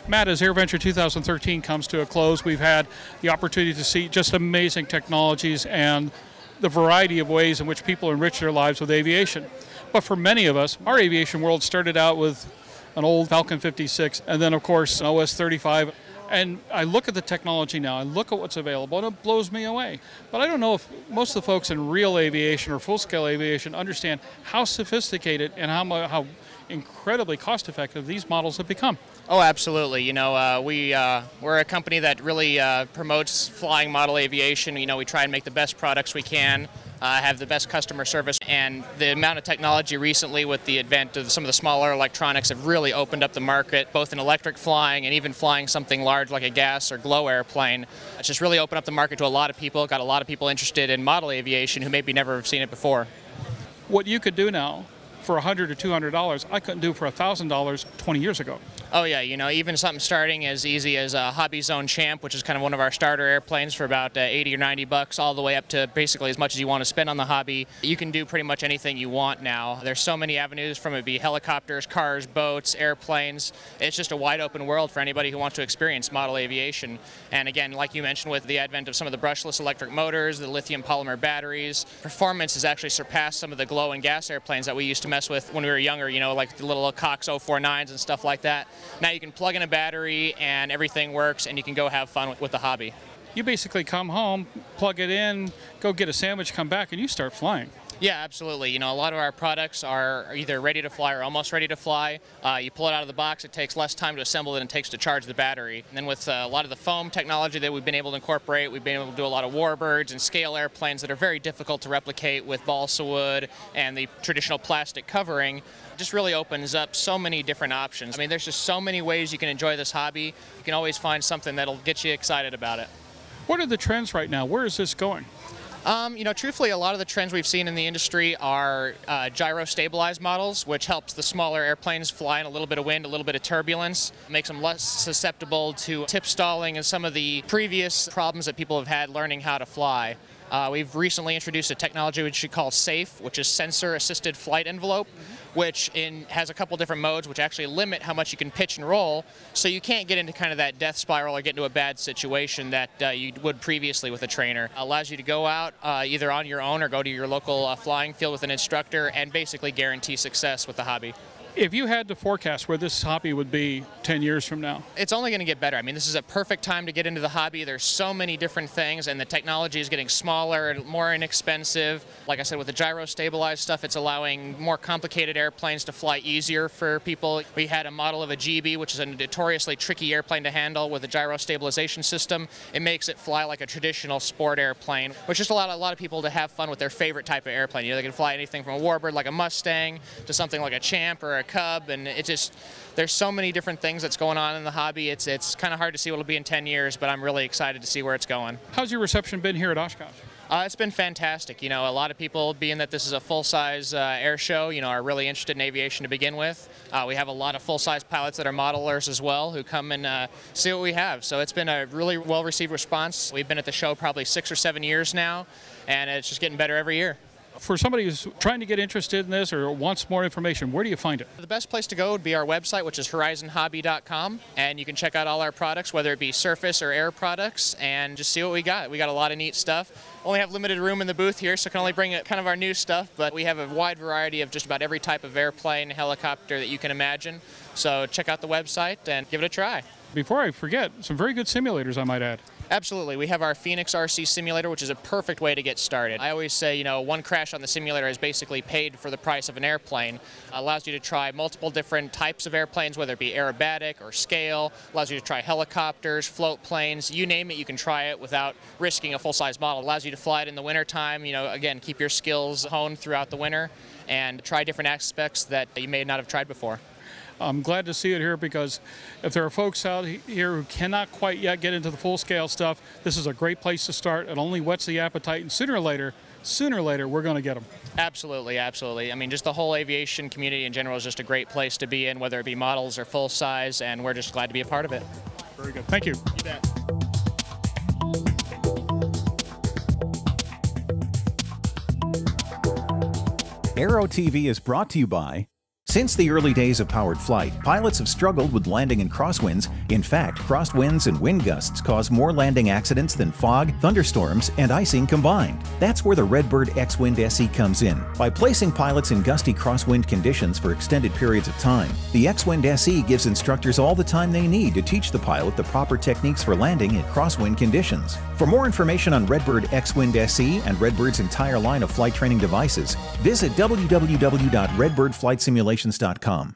Matt, as AirVenture 2013 comes to a close, we've had the opportunity to see just amazing technologies and the variety of ways in which people enrich their lives with aviation. But for many of us, our aviation world started out with an old Falcon 56 and then, of course, an OS 35. And I look at the technology now, I look at what's available, and it blows me away. But I don't know if most of the folks in real aviation or full-scale aviation understand how sophisticated and how incredibly cost-effective these models have become. Oh, absolutely. You know, we're a company that really promotes flying model aviation. You know, we try and make the best products we can, have the best customer service, and the amount of technology recently with the advent of some of the smaller electronics have really opened up the market, both in electric flying and even flying something large like a gas or glow airplane. It's just really opened up the market to a lot of people, got a lot of people interested in model aviation who maybe never have seen it before. What you could do now for $100 or $200, I couldn't do for $1,000 20 years ago. Oh yeah, you know, even something starting as easy as a Hobby Zone Champ, which is kind of one of our starter airplanes for about 80 or 90 bucks, all the way up to basically as much as you want to spend on the hobby. You can do pretty much anything you want now. There's so many avenues, from it be helicopters, cars, boats, airplanes. It's just a wide open world for anybody who wants to experience model aviation. And again, like you mentioned, with the advent of some of the brushless electric motors, the lithium polymer batteries, performance has actually surpassed some of the glow and gas airplanes that we used to mess with when we were younger, you know, like the little Cox 049s and stuff like that. Now you can plug in a battery and everything works, and you can go have fun with the hobby. You basically come home, plug it in, go get a sandwich, come back, and you start flying. Yeah, absolutely. You know, a lot of our products are either ready to fly or almost ready to fly. You pull it out of the box, it takes less time to assemble than it takes to charge the battery. And then with a lot of the foam technology that we've been able to incorporate, we've been able to do a lot of warbirds and scale airplanes that are very difficult to replicate with balsa wood and the traditional plastic covering. It just really opens up so many different options. I mean, there's just so many ways you can enjoy this hobby. You can always find something that'll get you excited about it. What are the trends right now? Where is this going? You know, truthfully, a lot of the trends we've seen in the industry are gyro stabilized models, which helps the smaller airplanes fly in a little bit of wind, a little bit of turbulence, makes them less susceptible to tip stalling and some of the previous problems that people have had learning how to fly. We've recently introduced a technology which we call SAFE, which is Sensor Assisted Flight Envelope, which has a couple different modes which actually limit how much you can pitch and roll, so you can't get into kind of that death spiral or get into a bad situation that you would previously with a trainer. Allows you to go out either on your own or go to your local flying field with an instructor and basically guarantee success with the hobby. If you had to forecast where this hobby would be 10 years from now? It's only going to get better. I mean, this is a perfect time to get into the hobby. There's so many different things, and the technology is getting smaller and more inexpensive. Like I said, with the gyro stabilized stuff, it's allowing more complicated airplanes to fly easier for people. We had a model of a GB, which is a notoriously tricky airplane to handle with a gyro stabilization system. It makes it fly like a traditional sport airplane, which just allows a lot of people to have fun with their favorite type of airplane. You know, they can fly anything from a warbird like a Mustang to something like a Champ or a Cub, and it just, there's so many different things that's going on in the hobby. It's kind of hard to see what it'll be in 10 years, but I'm really excited to see where it's going. How's your reception been here at Oshkosh? It's been fantastic. You know, a lot of people, being that this is a full-size air show, you know, are really interested in aviation to begin with. We have a lot of full-size pilots that are modelers as well who come and see what we have. So it's been a really well-received response. We've been at the show probably 6 or 7 years now, and it's just getting better every year. For somebody who's trying to get interested in this or wants more information, where do you find it? The best place to go would be our website, which is horizonhobby.com, and you can check out all our products, whether it be surface or air products, and just see what we got. We got a lot of neat stuff. Only have limited room in the booth here, so can only bring kind of our new stuff, but we have a wide variety of just about every type of airplane, helicopter that you can imagine. So check out the website and give it a try. Before I forget, some very good simulators, I might add. Absolutely. We have our Phoenix RC simulator, which is a perfect way to get started. I always say, you know, one crash on the simulator is basically paid for the price of an airplane. Allows you to try multiple different types of airplanes, whether it be aerobatic or scale. Allows you to try helicopters, float planes, you name it, you can try it without risking a full-size model. Allows you to fly it in the wintertime, you know, again, keep your skills honed throughout the winter and try different aspects that you may not have tried before. I'm glad to see it here, because if there are folks out here who cannot quite yet get into the full-scale stuff, this is a great place to start. It only whets the appetite, and sooner or later, we're going to get them. Absolutely, absolutely. I mean, just the whole aviation community in general is just a great place to be in, whether it be models or full-size, and we're just glad to be a part of it. Very good. Thank you. You bet. Aero-TV is brought to you by Since the early days of powered flight, pilots have struggled with landing in crosswinds. In fact, crosswinds and wind gusts cause more landing accidents than fog, thunderstorms, and icing combined. That's where the Redbird X-Wind SE comes in. By placing pilots in gusty crosswind conditions for extended periods of time, the X-Wind SE gives instructors all the time they need to teach the pilot the proper techniques for landing in crosswind conditions. For more information on Redbird X-Wind SE and Redbird's entire line of flight training devices, visit www.redbirdflightsimulations.com.